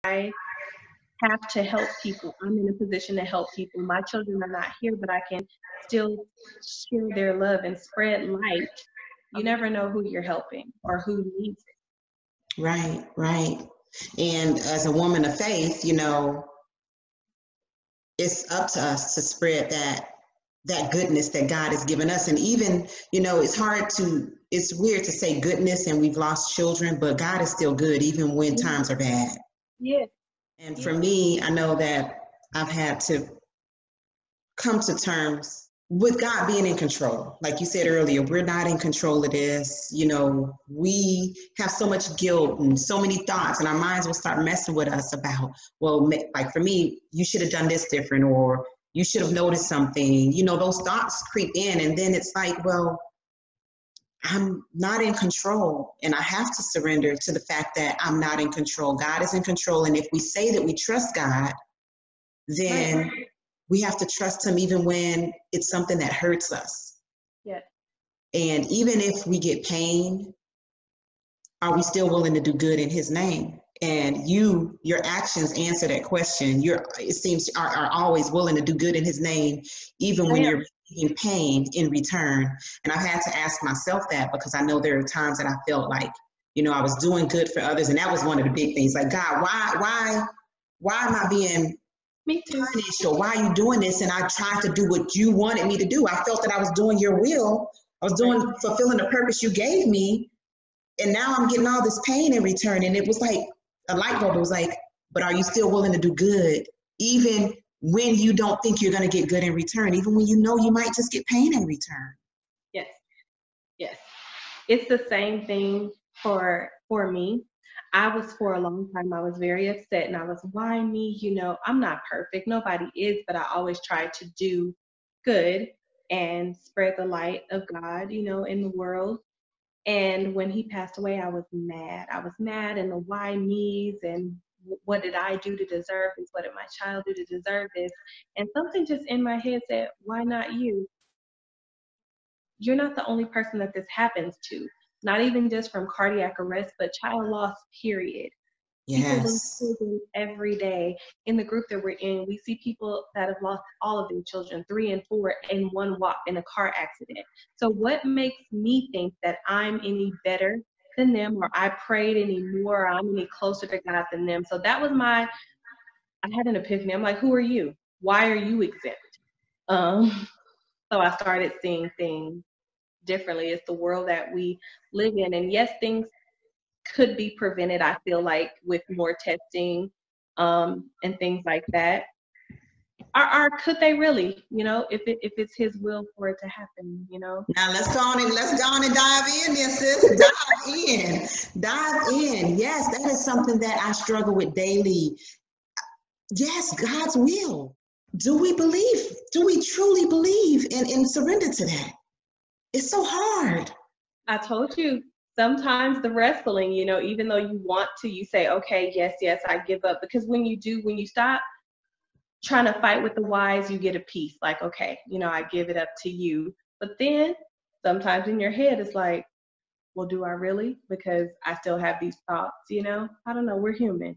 I have to help people. I'm in a position to help people. My children are not here, but I can still share their love and spread light. You never know who you're helping or who needs Right, right. And as a woman of faith, it's up to us to spread that goodness that God has given us. And even, it's weird to say goodness and we've lost children, but God is still good even when it. times are bad. Yes. And for me, I know that I've had to come to terms with God being in control. Like you said earlier, we're not in control of this. We have so much guilt and so many thoughts, and our minds will start messing with us about, well, like for me, you should have done this different, or you should have noticed something. Those thoughts creep in, and then it's like, well, I'm not in control, and I have to surrender to the fact that I'm not in control. God is in control, and if we say that we trust God, then we have to trust him even when it's something that hurts us. Yeah. And even if we get pain, are we still willing to do good in his name? And your actions answer that question. It seems are always willing to do good in his name, even when you're in pain in return. And I've had to ask myself that, because I know there are times that I felt like, I was doing good for others. And that was one of the big things. Like, God, why am I being punished, or why are you doing this? And I tried to do what you wanted me to do. I felt that I was doing your will. I was fulfilling the purpose you gave me. And now I'm getting all this pain in return. And it was like a light bulb. It was like, but are you still willing to do good? Even when you don't think you're going to get good in return, even when you know you might just get pain in return. Yes. Yes. It's the same thing for me. I was, for a long time, I was very upset, and I was, why me? I'm not perfect. Nobody is, but I always try to do good and spread the light of God, in the world. And when he passed away, I was mad. I was mad, and the why me's, and what did I do to deserve this? What did my child do to deserve this? And something just in my head said, why not you? You're not the only person that this happens to. Not even just from cardiac arrest, but child loss, period. Yes. People lose children every day. In the group that we're in, we see people that have lost all of their children, 3 and 4, in one walk in a car accident. So what makes me think that I'm any better than them, or I prayed any more, or I'm any closer to God than them? So that was I had an epiphany. I'm like, who are you? Why are you exempt? So I started seeing things differently. It's the world that we live in. And yes, things could be prevented, I feel like, with more testing and things like that. Could they really, if it's his will for it to happen, Now let's go on and dive in there, sis. Dive in. Yes, that is something that I struggle with daily. Yes, God's will. Do we truly believe and surrender to that? It's so hard. I told you, sometimes the wrestling, even though you want to, you say, okay, yes, I give up. Because when you stop trying to fight with the whys, you get a peace. Like, okay, I give it up to you. But then sometimes in your head, it's like, well, do I really? Because I still have these thoughts, I don't know. We're human.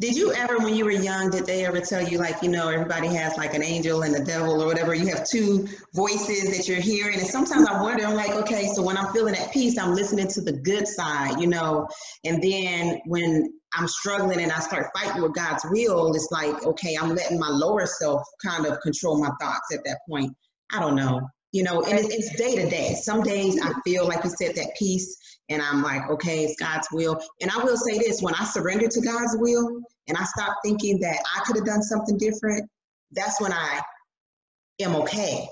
Did you ever, when you were young, did they ever tell you, like, everybody has like an angel and the devil or whatever, you have two voices that you're hearing? And sometimes I wonder, I'm like, okay, so when I'm feeling at peace, I'm listening to the good side, and then when I'm struggling and I start fighting with God's will, it's like, okay, I'm letting my lower self kind of control my thoughts at that point. I don't know. And it's day to day. Some days I feel, like you said, that peace, and I'm like, okay, it's God's will. And I will say this, when I surrender to God's will and I stop thinking that I could have done something different, that's when I am okay.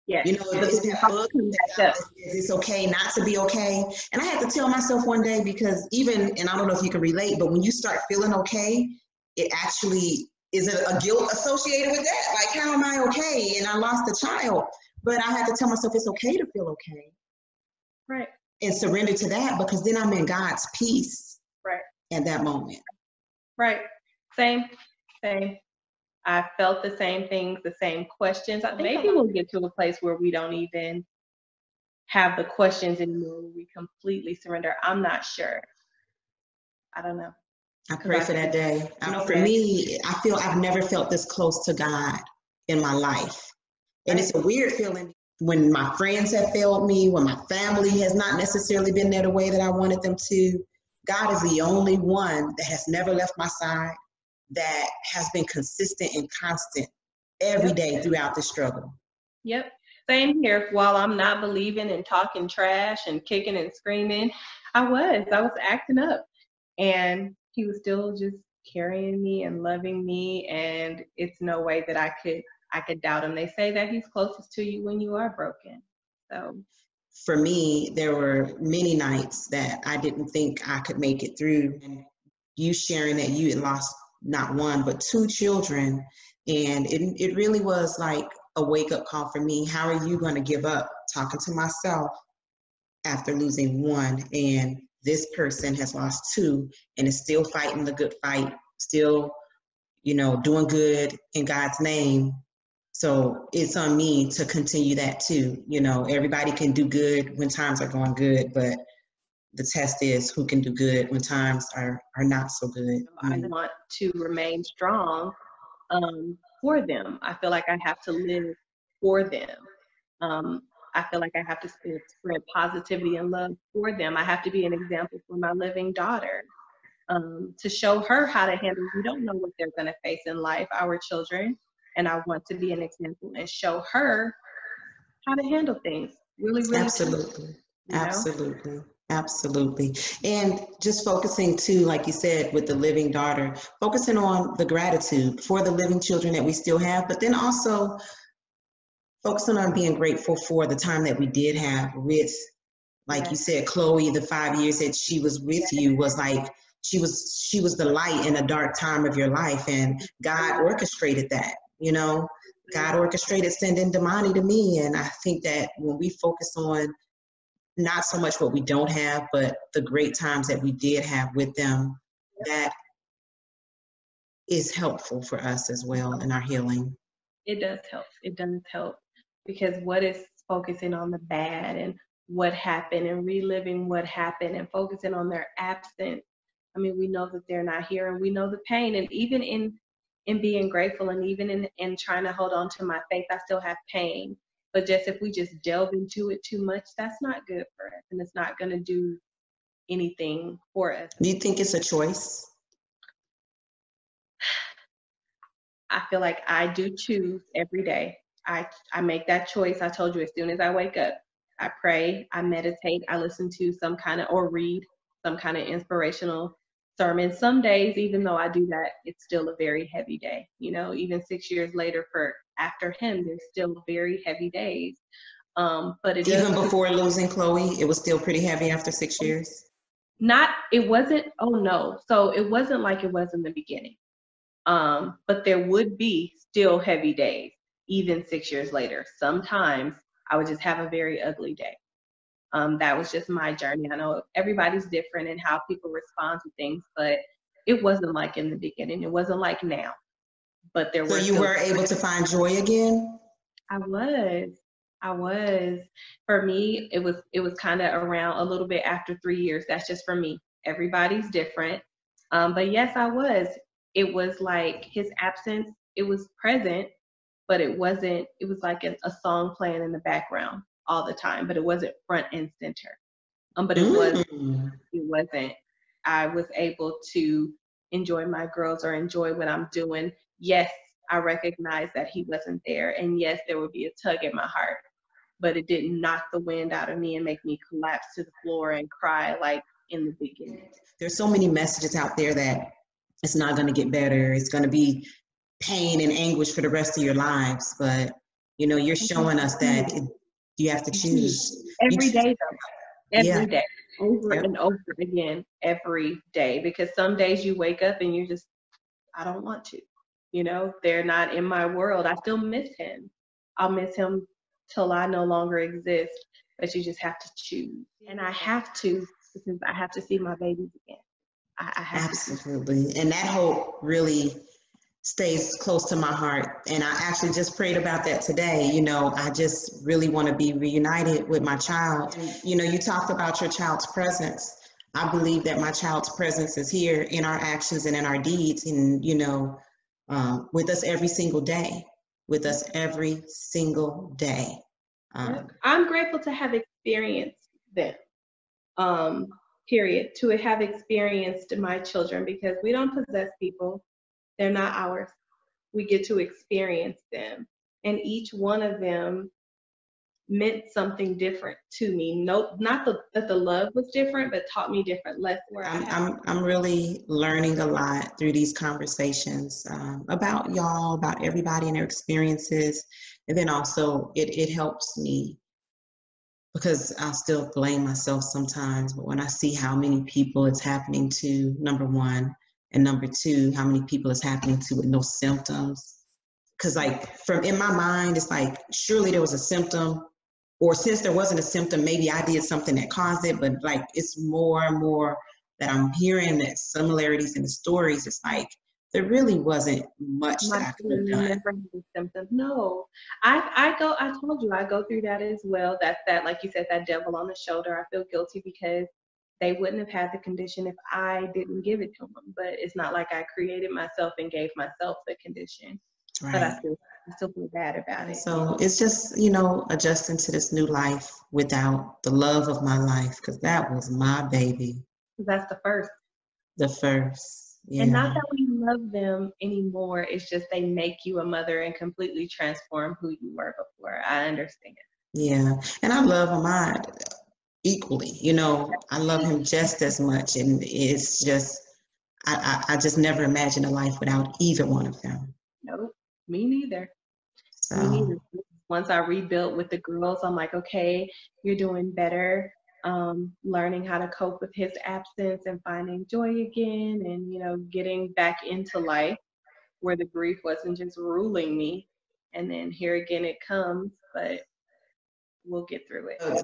Yeah. It's that book that says it's okay not to be okay. And I had to tell myself one day, because and I don't know if you can relate, but when you start feeling okay, it actually is a guilt associated with that. Like, how am I okay? And I lost a child. But I had to tell myself it's okay to feel okay. Right. And surrender to that, because then I'm in God's peace. Right. At that moment. Right. Same. I felt the same things, the same questions. Maybe we'll get to a place where we don't even have the questions anymore, where we completely surrender. I'm not sure. I don't know. I because pray for that day. I know for yes, me, I feel I've never felt this close to God in my life. And right, it's a weird feeling when my friends have failed me, when my family has not necessarily been there the way that I wanted them to. God is the only one that has never left my side, that has been consistent and constant every yep, day throughout the struggle. yep. Same here. While I'm not believing and talking trash and kicking and screaming, I was acting up, and he was still just carrying me and loving me, and it's no way that I could doubt him. They say that he's closest to you when you are broken. So For me, there were many nights that I didn't think I could make it through. And you sharing that you had lost not one, but two children. And it really was like a wake up call for me. How are you going to give up? Talking to myself after losing one. And this person has lost two and is still fighting the good fight, still, doing good in God's name. So it's on me to continue that too. Everybody can do good when times are going good, but the test is who can do good when times are not so good. I want to remain strong for them. I feel like I have to live for them. Um, I feel like I have to spread positivity and love for them. I have to be an example for my living daughter, to show her how to handle. We don't know what they're going to face in life, our children, and I want to be an example and show her how to handle things. Really, really, truly, Absolutely. you know. Absolutely. Absolutely. And just focusing too, like you said, with the living daughter, focusing on the gratitude for the living children that we still have, but then also focusing on being grateful for the time that we did have with, like you Yes, said, Chloe, the 5 years that she was with yes, you was like she was the light in a dark time of your life, and God orchestrated that. God orchestrated sending Damani to me, and I think that when we focus on not so much what we don't have, but the great times that we did have with them, that is helpful for us as well in our healing. it does help. It does help because what is focusing on the bad and what happened and reliving what happened and focusing on their absence. I mean, we know that they're not here and we know the pain. And even in being grateful and even in trying to hold on to my faith, I still have pain. But just if we just delve into it too much, that's not good for us and it's not going to do anything for us. Do you think it's a choice? I feel like I do choose every day. I make that choice. I told you as soon as I wake up, I pray, I meditate, I listen to some kind of or read some kind of inspirational sermon. Some days, even though I do that, it's still a very heavy day. Even 6 years later for after him, there's still very heavy days. But it does Even before losing Chloe, it was still pretty heavy after 6 years. it wasn't, oh no. So it wasn't like it was in the beginning. But there would be still heavy days, even 6 years later. Sometimes I would just have a very ugly day. That was just my journey. I know everybody's different in how people respond to things, but it wasn't like in the beginning. It wasn't like now. But there So were you still. were able to find joy again? I was. I was. For me, it was kind of around a little bit after 3 years. That's just for me. Everybody's different. But yes, I was. It was like his absence, it was present, but it wasn't, it was like a song playing in the background all the time, but it wasn't front and center. But Mm. it wasn't. I was able to enjoy my girls or enjoy what I'm doing. Yes, I recognize that he wasn't there. And yes, there would be a tug at my heart, but it didn't knock the wind out of me and make me collapse to the floor and cry like in the beginning. There's so many messages out there that it's not going to get better. It's going to be pain and anguish for the rest of your lives. But, you're showing us that you have to choose. Every day, though. Yeah. Every day, over Yep. and over again, every day. Because some days you wake up and you're just, I don't want to. They're not in my world. I still miss him. I'll miss him till I no longer exist. But you just have to choose. And I have to because I have to see my babies again. I have to see. Absolutely. And that hope really stays close to my heart. And I actually just prayed about that today. I just really want to be reunited with my child. You talked about your child's presence. I believe that my child's presence is here in our actions and in our deeds, and with us every single day, with us every single day. I'm grateful to have experienced them. Period. To have experienced my children, because we don't possess people; they're not ours. We get to experience them, and each one of them meant something different to me. No, not that the love was different, but taught me different lessons. I'm really learning a lot through these conversations about y'all, about everybody and their experiences. And then also it helps me because I still blame myself sometimes. But when I see how many people it's happening to, number one, and number two, how many people it's happening to with no symptoms. Because like from in my mind, it's like, surely there was a symptom, or since there wasn't a symptom, maybe I did something that caused it. But like, it's more and more that I'm hearing that similarities in the stories. It's like, there really wasn't much that I could have done. Never had symptoms. No, I told you, I go through that as well. That's that, like you said, that devil on the shoulder. I feel guilty because they wouldn't have had the condition if I didn't give it to them. But it's not like I created myself and gave myself the condition. Right. But I still feel bad about it. So it's just, adjusting to this new life without the love of my life, because that was my baby. That's the first. The first. Yeah. And not that we love them anymore. It's just they make you a mother and completely transform who you were before. I understand. Yeah. And I love Ahmad equally. I love him just as much. And it's just, I just never imagined a life without either one of them. Nope, me neither. So. Me neither. Once I rebuilt with the girls, I'm like, okay, you're doing better. Learning how to cope with his absence and finding joy again, and getting back into life where the grief wasn't just ruling me. And then here again it comes, but we'll get through it.